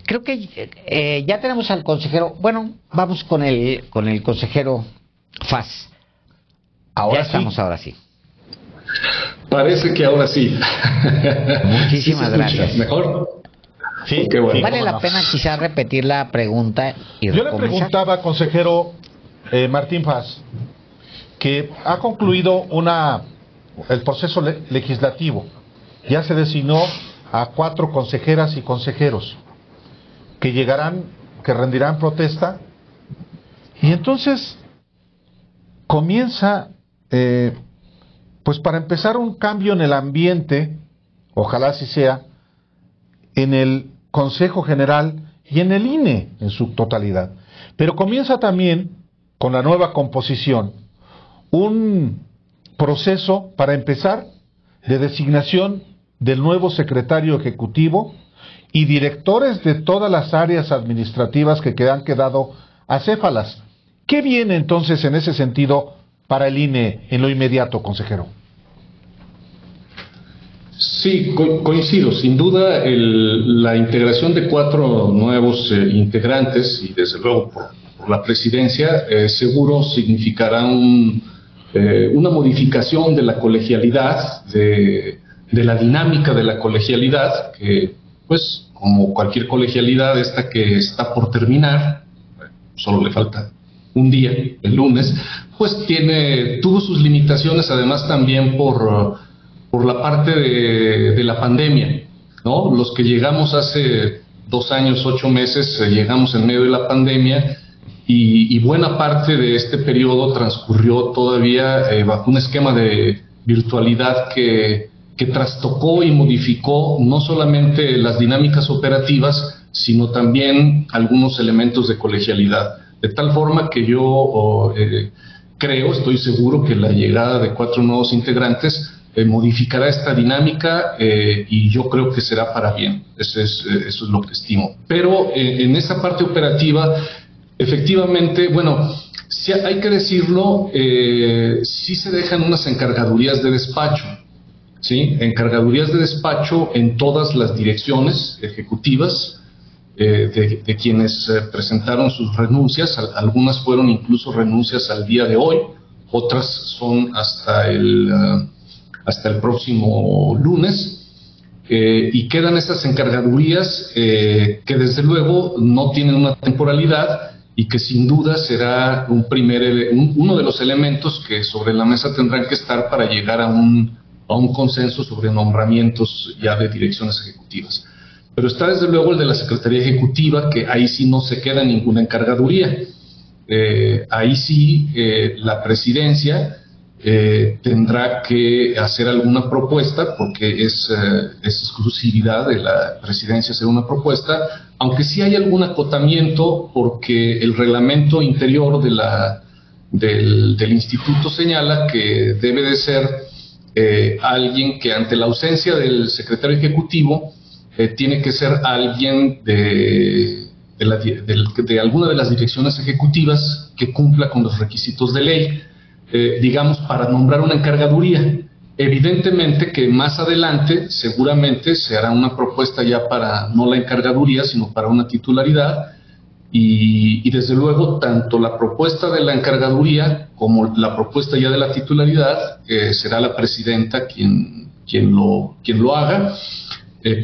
creo que ya tenemos al consejero. Bueno, vamos con el consejero Faz. Ahora ya estamos, sí. ahora sí. Parece que ahora sí. Muchísimas gracias. ¿Mejor? Sí, Qué bueno. Vale la no. pena quizás repetir la pregunta y Yo le recomenzar. preguntaba, consejero Martín Faz, que ha concluido el proceso legislativo. Ya se designó a 4 consejeras y consejeros que rendirán protesta, y entonces comienza, pues para empezar, un cambio en el ambiente, ojalá así sea, en el Consejo General y en el INE en su totalidad. Pero comienza también, con la nueva composición, un proceso para empezar de designación del nuevo secretario ejecutivo y directores de todas las áreas administrativas que han quedado acéfalas. ¿Qué viene entonces en ese sentido para el INE en lo inmediato, consejero? Sí, coincido. Sin duda, la integración de 4 nuevos integrantes, y desde luego por la presidencia, seguro significará una modificación de la colegialidad, de la dinámica de la colegialidad, que, pues, como cualquier colegialidad, esta que está por terminar, solo le falta un día, el lunes, pues tuvo sus limitaciones, además también por la parte de la pandemia, ¿no? Los que llegamos hace 2 años, 8 meses, llegamos en medio de la pandemia, y buena parte de este periodo transcurrió todavía bajo un esquema de virtualidad que trastocó y modificó no solamente las dinámicas operativas, sino también algunos elementos de colegialidad. De tal forma que yo estoy seguro que la llegada de 4 nuevos integrantes modificará esta dinámica, y yo creo que será para bien. Eso es lo que estimo. Pero en esa parte operativa, efectivamente, bueno, sí, hay que decirlo, sí se dejan unas encargadurías de despacho, ¿sí? Encargadurías de despacho en todas las direcciones ejecutivas de quienes presentaron sus renuncias. Algunas fueron incluso renuncias al día de hoy, otras son hasta el próximo lunes, y quedan esas encargadurías que desde luego no tienen una temporalidad, y que sin duda será uno de los elementos que sobre la mesa tendrán que estar para llegar a un consenso sobre nombramientos ya de direcciones ejecutivas. Pero está desde luego el de la Secretaría Ejecutiva, que ahí sí no se queda ninguna encargaduría. Ahí sí la presidencia tendrá que hacer alguna propuesta, porque es exclusividad de la presidencia hacer una propuesta, aunque sí hay algún acotamiento, porque el reglamento interior del instituto señala que debe de ser alguien que, ante la ausencia del secretario ejecutivo, tiene que ser alguien de alguna de las direcciones ejecutivas que cumpla con los requisitos de ley, digamos, para nombrar una encargaduría. Evidentemente que más adelante seguramente se hará una propuesta ya para no la encargaduría, sino para una titularidad, y desde luego tanto la propuesta de la encargaduría como la propuesta ya de la titularidad será la presidenta quien lo haga.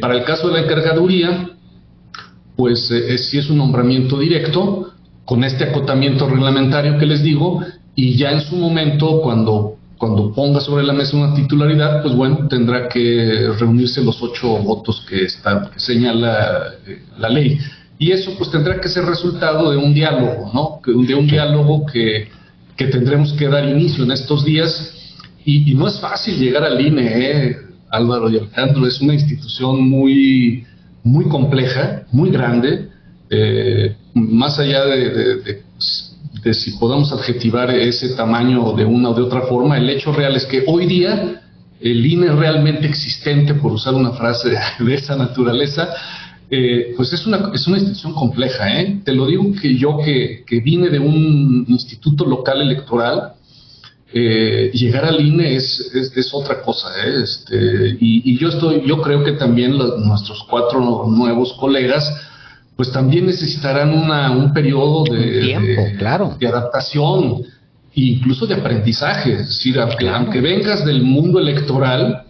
Para el caso de la encargaduría, pues sí es un nombramiento directo, con este acotamiento reglamentario que les digo, y ya en su momento, cuando ponga sobre la mesa una titularidad, pues bueno, tendrá que reunirse los 8 votos que señala la ley. Y eso pues tendrá que ser resultado de un diálogo, ¿no? De un diálogo que tendremos que dar inicio en estos días. Y no es fácil llegar al INE, Álvaro y Alejandro. Es una institución muy, muy compleja, muy grande, más allá de si podemos adjetivar ese tamaño de una o de otra forma. El hecho real es que hoy día el INE realmente existente, por usar una frase de esa naturaleza, pues es una institución compleja, ¿eh? Te lo digo que yo que vine de un instituto local electoral, llegar al INE es otra cosa, ¿eh? Y yo creo que también nuestros 4 nuevos colegas pues también necesitarán un periodo Un tiempo, claro. de adaptación e incluso de aprendizaje. Es decir, aunque vengas del mundo electoral,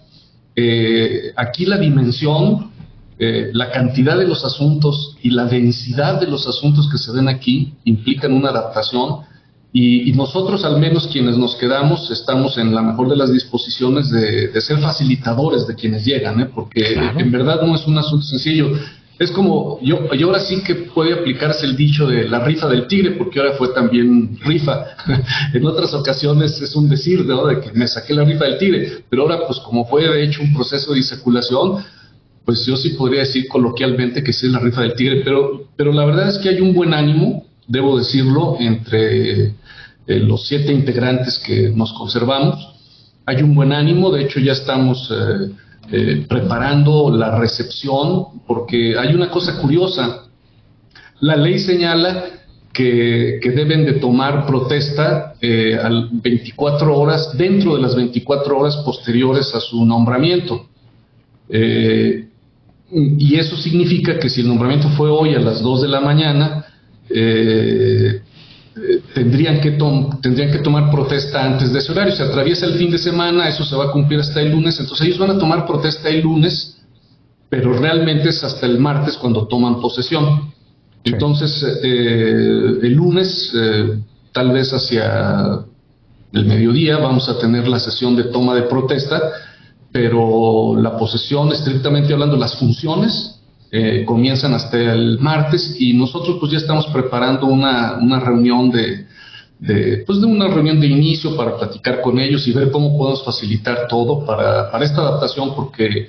aquí la dimensión, la cantidad de los asuntos y la densidad de los asuntos que se ven aquí implican una adaptación, y nosotros, al menos quienes nos quedamos, estamos en la mejor de las disposiciones de ser facilitadores de quienes llegan, porque Claro. en verdad no es un asunto sencillo. Es como, y ahora sí que puede aplicarse el dicho de la rifa del tigre, porque ahora fue también rifa. En otras ocasiones es un decir, ¿no?, de que me saqué la rifa del tigre, pero ahora, pues como fue de hecho un proceso de disaculación, pues yo sí podría decir coloquialmente que sí es la rifa del tigre, pero la verdad es que hay un buen ánimo, debo decirlo, entre los 7 integrantes que nos conservamos. Hay un buen ánimo, de hecho ya estamos preparando la recepción, porque hay una cosa curiosa. La ley señala que deben de tomar protesta 24 horas, dentro de las 24 horas posteriores a su nombramiento. Y eso significa que si el nombramiento fue hoy a las 2 de la mañana, tendrían que tomar protesta antes de ese horario. Se atraviesa el fin de semana, eso se va a cumplir hasta el lunes, entonces ellos van a tomar protesta el lunes, pero realmente es hasta el martes cuando toman posesión. Sí. Entonces, el lunes, tal vez hacia el mediodía, vamos a tener la sesión de toma de protesta, pero la posesión, estrictamente hablando, las funciones comienzan hasta el martes, y nosotros pues ya estamos preparando una reunión de una reunión de inicio para platicar con ellos y ver cómo podemos facilitar todo para esta adaptación, porque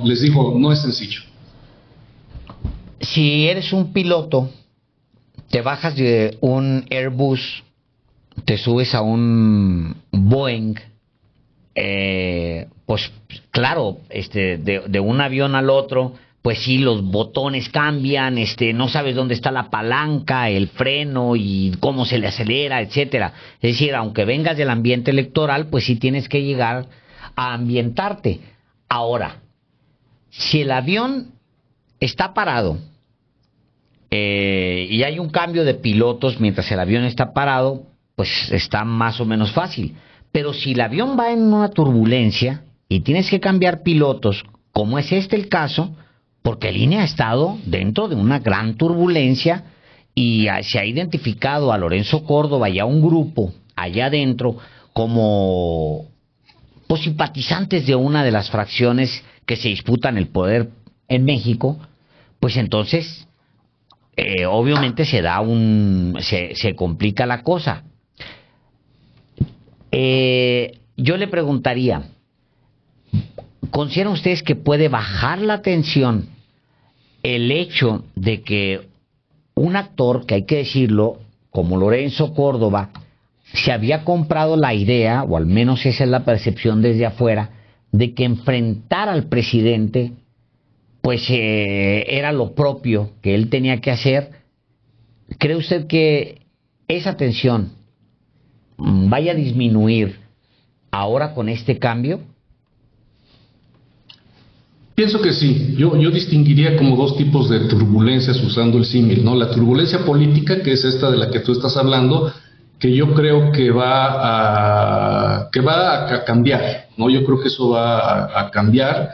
les digo, no es sencillo. Si eres un piloto, te bajas de un Airbus, te subes a un Boeing, pues claro, de un avión al otro, pues sí, los botones cambian, no sabes dónde está la palanca, el freno y cómo se le acelera, etcétera. Es decir, aunque vengas del ambiente electoral, pues sí tienes que llegar a ambientarte. Ahora, si el avión está parado y hay un cambio de pilotos mientras el avión está parado, pues está más o menos fácil. Pero si el avión va en una turbulencia y tienes que cambiar pilotos, como es el caso, porque el INE ha estado dentro de una gran turbulencia y se ha identificado a Lorenzo Córdoba y a un grupo allá adentro como pues simpatizantes de una de las fracciones que se disputan el poder en México, pues entonces obviamente se complica la cosa. Yo le preguntaría, ¿consideran ustedes que puede bajar la tensión el hecho de que un actor, que hay que decirlo, como Lorenzo Córdoba, se había comprado la idea, o al menos esa es la percepción desde afuera, de que enfrentar al presidente pues era lo propio que él tenía que hacer? ¿Cree usted que esa tensión vaya a disminuir ahora con este cambio? Pienso que sí. Yo distinguiría como dos tipos de turbulencias usando el símil, ¿no? La turbulencia política, que es esta de la que tú estás hablando, que yo creo que va a cambiar, ¿no? Yo creo que eso va a cambiar.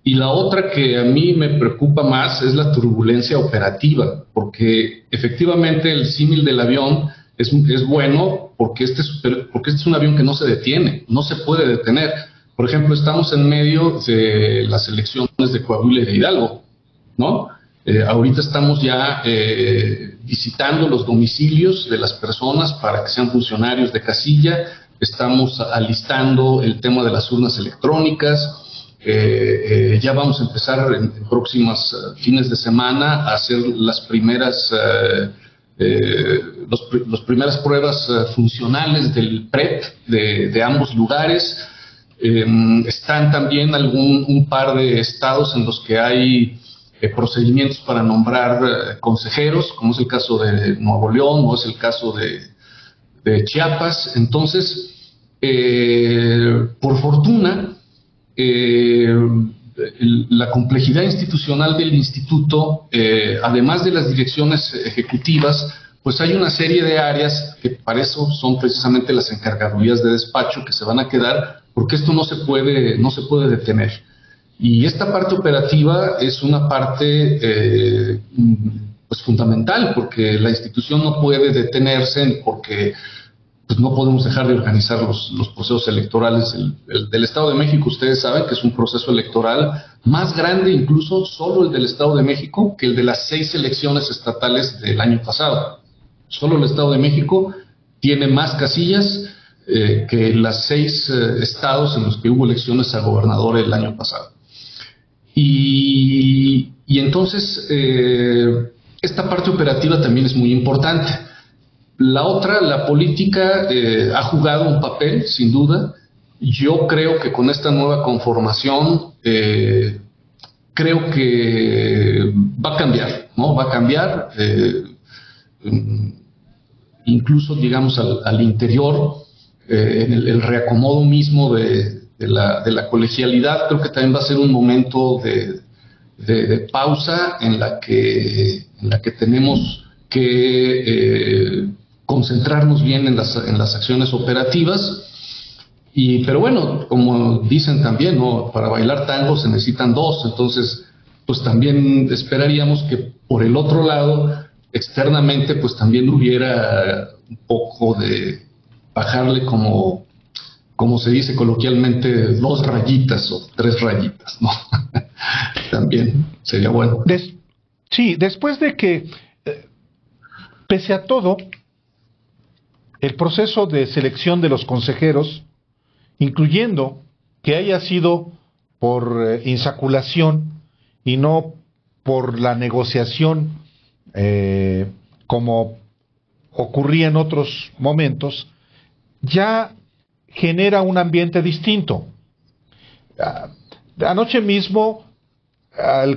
Y la otra que a mí me preocupa más es la turbulencia operativa, porque efectivamente el símil del avión es bueno, porque este es un avión que no se detiene, no se puede detener. Por ejemplo, estamos en medio de las elecciones de Coahuila y de Hidalgo, ¿no? Ahorita estamos ya visitando los domicilios de las personas para que sean funcionarios de casilla, estamos alistando el tema de las urnas electrónicas, ya vamos a empezar en próximas fines de semana a hacer las primeras primeras pruebas funcionales del PREP de ambos lugares. Están también un par de estados en los que hay procedimientos para nombrar consejeros, como es el caso de Nuevo León o es el caso de Chiapas. Entonces, por fortuna, la complejidad institucional del instituto, además de las direcciones ejecutivas, pues hay una serie de áreas que para eso son precisamente las encargadurías de despacho que se van a quedar, porque esto no se puede detener. Y esta parte operativa es una parte pues fundamental, porque la institución no puede detenerse porque pues no podemos dejar de organizar los procesos electorales. El del Estado de México, ustedes saben que es un proceso electoral más grande, incluso solo el del Estado de México, que el de las 6 elecciones estatales del año pasado. Solo el Estado de México tiene más casillas que las 6 estados en los que hubo elecciones a gobernador el año pasado. Y entonces, esta parte operativa también es muy importante. La otra, la política, ha jugado un papel, sin duda. Yo creo que con esta nueva conformación, creo que va a cambiar, ¿no? Va a cambiar, incluso, digamos, al interior, en el reacomodo mismo de la colegialidad. Creo que también va a ser un momento de pausa en la que tenemos que concentrarnos bien en las acciones operativas. Pero bueno, como dicen también, ¿no? Para bailar tango se necesitan 2, entonces pues también esperaríamos que por el otro lado, externamente, pues también hubiera un poco de bajarle, como se dice coloquialmente, 2 rayitas o 3 rayitas, ¿no? También sería bueno. Sí, después de que, pese a todo, el proceso de selección de los consejeros, incluyendo que haya sido por insaculación y no por la negociación como ocurría en otros momentos, ya genera un ambiente distinto. Anoche mismo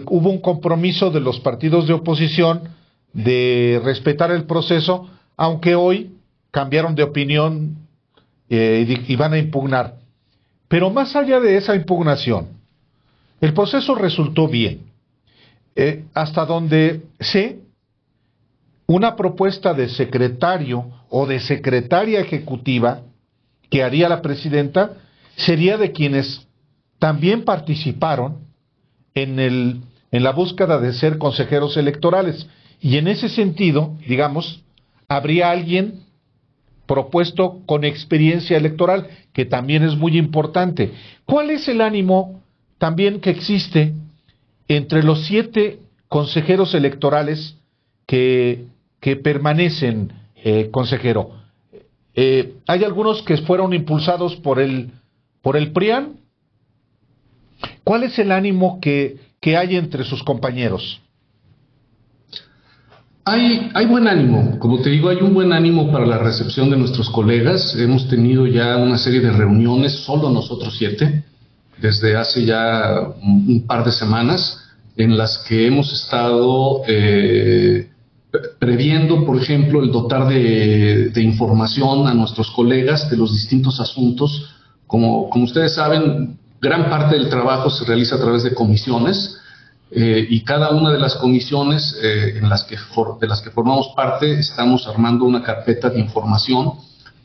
hubo un compromiso de los partidos de oposición de respetar el proceso, aunque hoy cambiaron de opinión y van a impugnar. Pero más allá de esa impugnación, el proceso resultó bien. Hasta donde sé, una propuesta de secretario o de secretaria ejecutiva que haría la presidenta sería de quienes también participaron en la búsqueda de ser consejeros electorales. Y en ese sentido, digamos, habría alguien propuesto con experiencia electoral, que también es muy importante. ¿Cuál es el ánimo también que existe entre los 7 consejeros electorales que permanecen, consejero? Hay algunos que fueron impulsados por el PRIAN. ¿Cuál es el ánimo que hay entre sus compañeros? Hay buen ánimo, como te digo, hay un buen ánimo para la recepción de nuestros colegas. Hemos tenido ya una serie de reuniones, solo nosotros 7, desde hace ya un par de semanas, en las que hemos estado previendo, por ejemplo, el dotar de información a nuestros colegas de los distintos asuntos. Como ustedes saben, gran parte del trabajo se realiza a través de comisiones. Y cada una de las comisiones de las que formamos parte, estamos armando una carpeta de información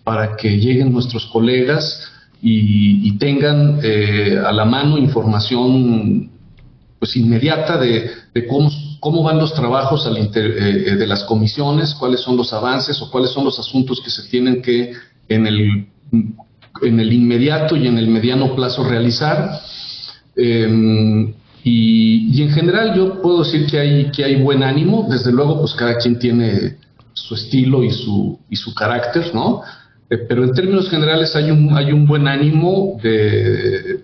para que lleguen nuestros colegas y tengan a la mano información pues inmediata de cómo van los trabajos de las comisiones, cuáles son los avances o cuáles son los asuntos que se tienen que en el inmediato y en el mediano plazo realizar. Y en general yo puedo decir que hay buen ánimo. Desde luego, pues cada quien tiene su estilo y su carácter, ¿no? Pero en términos generales hay un buen ánimo de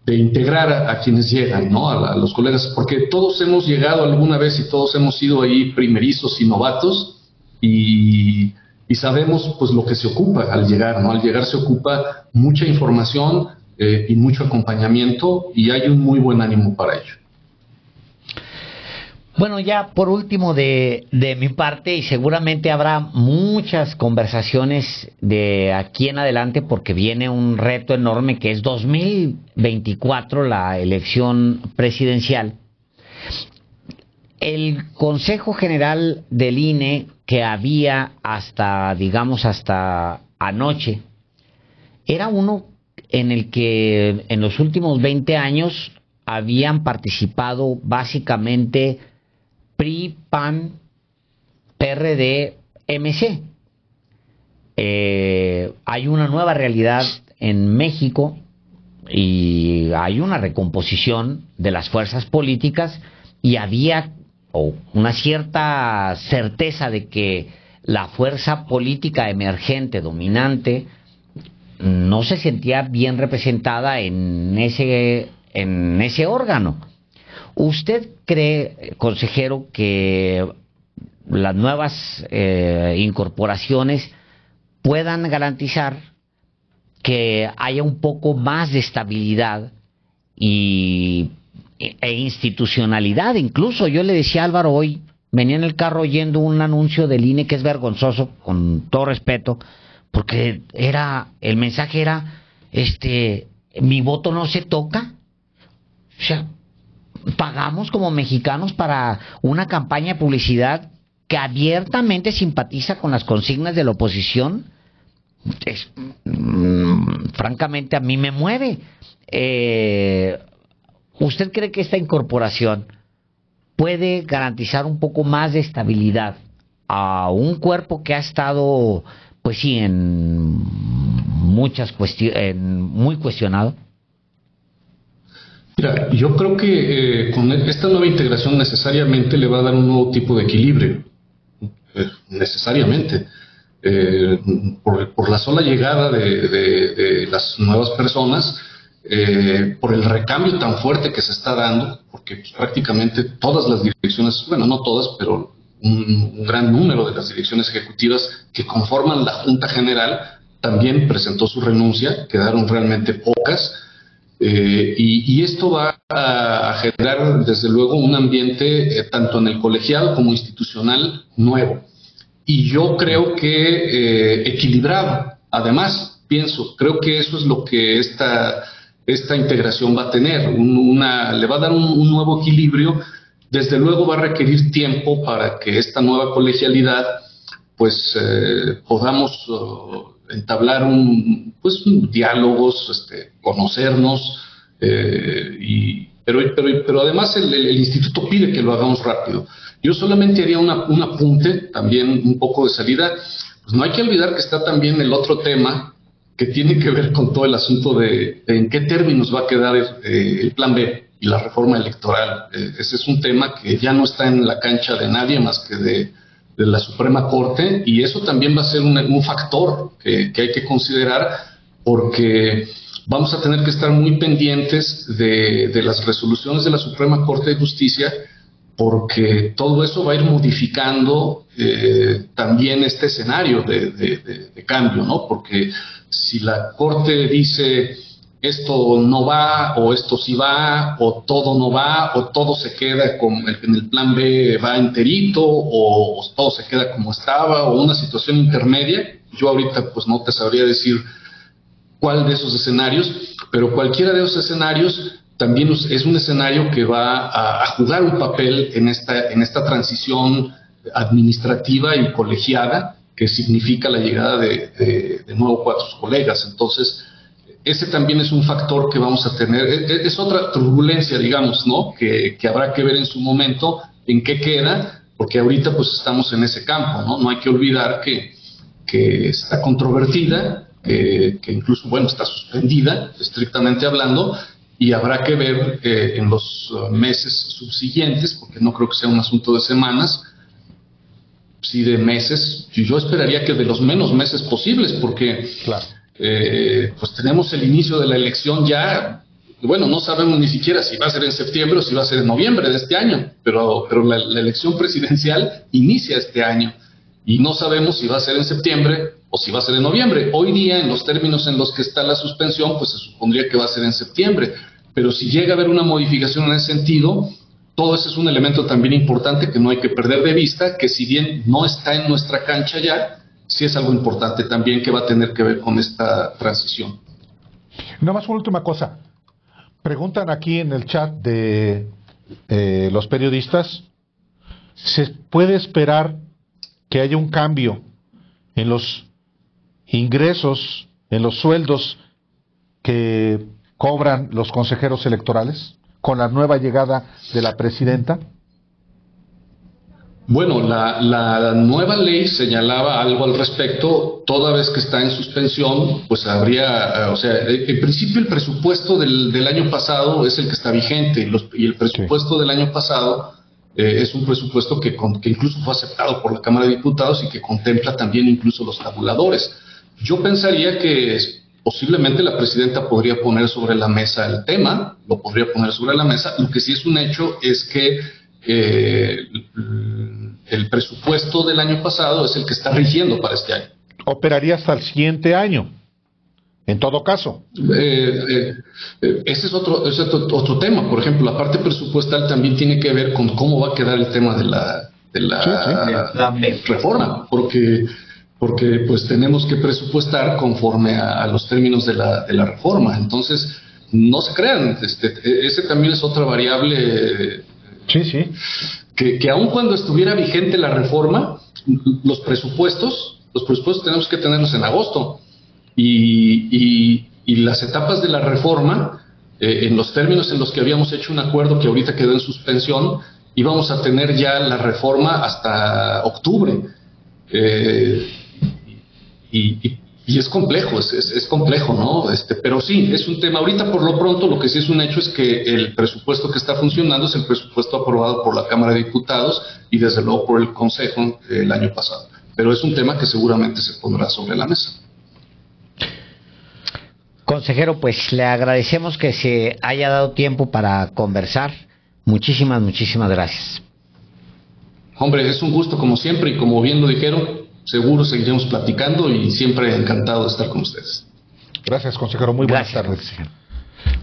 integrar a quienes llegan, ¿no? A los colegas, porque todos hemos llegado alguna vez y todos hemos sido ahí primerizos y novatos y sabemos pues lo que se ocupa al llegar, ¿no? Al llegar se ocupa mucha información y mucho acompañamiento, y hay un muy buen ánimo para ello. Bueno, ya por último de mi parte, y seguramente habrá muchas conversaciones de aquí en adelante porque viene un reto enorme que es 2024, la elección presidencial. El Consejo General del INE que había hasta, digamos, hasta anoche, era uno en el que en los últimos 20 años habían participado básicamente PRI, PAN, PRD, MC. Hay una nueva realidad en México y hay una recomposición de las fuerzas políticas y había una cierta certeza de que la fuerza política emergente, dominante, no se sentía bien representada en ese órgano. ¿Usted cree, consejero, que las nuevas incorporaciones puedan garantizar que haya un poco más de estabilidad e institucionalidad? Incluso yo le decía a Álvaro hoy, venía en el carro oyendo un anuncio del INE que es vergonzoso, con todo respeto, porque el mensaje era, mi voto no se toca. O sea, pagamos como mexicanos para una campaña de publicidad que abiertamente simpatiza con las consignas de la oposición. Francamente a mí me mueve. ¿Usted cree que esta incorporación puede garantizar un poco más de estabilidad a un cuerpo que ha estado, pues sí, en muchas muy cuestionado? Mira, yo creo que con esta nueva integración necesariamente le va a dar un nuevo tipo de equilibrio, necesariamente, por la sola llegada de las nuevas personas, por el recambio tan fuerte que se está dando, porque pues, prácticamente todas las direcciones, bueno, no todas, pero un gran número de las direcciones ejecutivas que conforman la Junta General también presentó su renuncia, quedaron realmente pocas. Y esto va a generar desde luego un ambiente tanto en el colegiado como institucional nuevo y yo creo que equilibrado. Además creo que eso es lo que esta integración va a tener, le va a dar un nuevo equilibrio. Desde luego va a requerir tiempo para que esta nueva colegialidad pues podamos entablar diálogos, conocernos, pero además el instituto pide que lo hagamos rápido. Yo solamente haría un apunte, también un poco de salida. Pues no hay que olvidar que está también el otro tema que tiene que ver con todo el asunto de en qué términos va a quedar el Plan B y la reforma electoral. Ese es un tema que ya no está en la cancha de nadie más que de la Suprema Corte, y eso también va a ser un factor que hay que considerar, porque vamos a tener que estar muy pendientes de las resoluciones de la Suprema Corte de Justicia, porque todo eso va a ir modificando también este escenario de cambio, ¿no? Porque si la Corte dice esto no va, o esto sí va, o todo no va, o todo se queda en el plan B, va enterito, o todo se queda como estaba, o una situación intermedia. Yo ahorita pues no te sabría decir cuál de esos escenarios, pero cualquiera de esos escenarios también es un escenario que va a jugar un papel en esta transición administrativa y colegiada que significa la llegada de nuevo 4 colegas. Entonces, ese también es un factor que vamos a tener, es otra turbulencia, digamos, ¿no? Que habrá que ver en su momento en qué queda, porque ahorita pues estamos en ese campo, ¿no? No hay que olvidar que está controvertida, que incluso, bueno, está suspendida, estrictamente hablando, y habrá que ver en los meses subsiguientes, porque no creo que sea un asunto de semanas, sí de meses. Yo esperaría que de los menos meses posibles, porque claro. Pues tenemos el inicio de la elección ya. Bueno, no sabemos ni siquiera si va a ser en septiembre o si va a ser en noviembre de este año, pero la elección presidencial inicia este año y no sabemos si va a ser en septiembre o si va a ser en noviembre. Hoy día, en los términos en los que está la suspensión, pues se supondría que va a ser en septiembre, pero si llega a haber una modificación en ese sentido, todo ese es un elemento también importante que no hay que perder de vista, que si bien no está en nuestra cancha ya, sí es algo importante también que va a tener que ver con esta transición. Nada más una última cosa. Preguntan aquí en el chat de los periodistas, ¿se puede esperar que haya un cambio en los ingresos, en los sueldos que cobran los consejeros electorales con la nueva llegada de la presidenta? Bueno, la nueva ley señalaba algo al respecto. Toda vez que está en suspensión, pues habría, o sea, en principio el presupuesto del año pasado es el que está vigente, y el presupuesto del año pasado es un presupuesto que incluso fue aceptado por la Cámara de Diputados y que contempla también incluso los tabuladores. Yo pensaría que posiblemente la presidenta podría poner sobre la mesa el tema, lo podría poner sobre la mesa. Lo que sí es un hecho es que el presupuesto del año pasado es el que está rigiendo para este año. Operaría hasta el siguiente año, en todo caso. Ese es otro tema. Por ejemplo, la parte presupuestal también tiene que ver con cómo va a quedar el tema de la reforma, porque pues tenemos que presupuestar conforme a los términos de la reforma. Entonces, no se crean, ese también es otra variable. Sí. Que aun cuando estuviera vigente la reforma, los presupuestos tenemos que tenerlos en agosto, y las etapas de la reforma, en los términos en los que habíamos hecho un acuerdo que ahorita quedó en suspensión, íbamos a tener ya la reforma hasta octubre, y es complejo, es complejo, ¿no? Pero sí, es un tema. Ahorita, por lo pronto, lo que sí es un hecho es que el presupuesto que está funcionando es el presupuesto aprobado por la Cámara de Diputados y desde luego por el Consejo el año pasado. Pero es un tema que seguramente se pondrá sobre la mesa. Consejero, pues le agradecemos que se haya dado tiempo para conversar. Muchísimas gracias. Hombre, es un gusto como siempre, y como bien lo dijeron, seguro seguiremos platicando, y siempre encantado de estar con ustedes. Gracias, consejero. Muy buenas Gracias, tardes. consejero.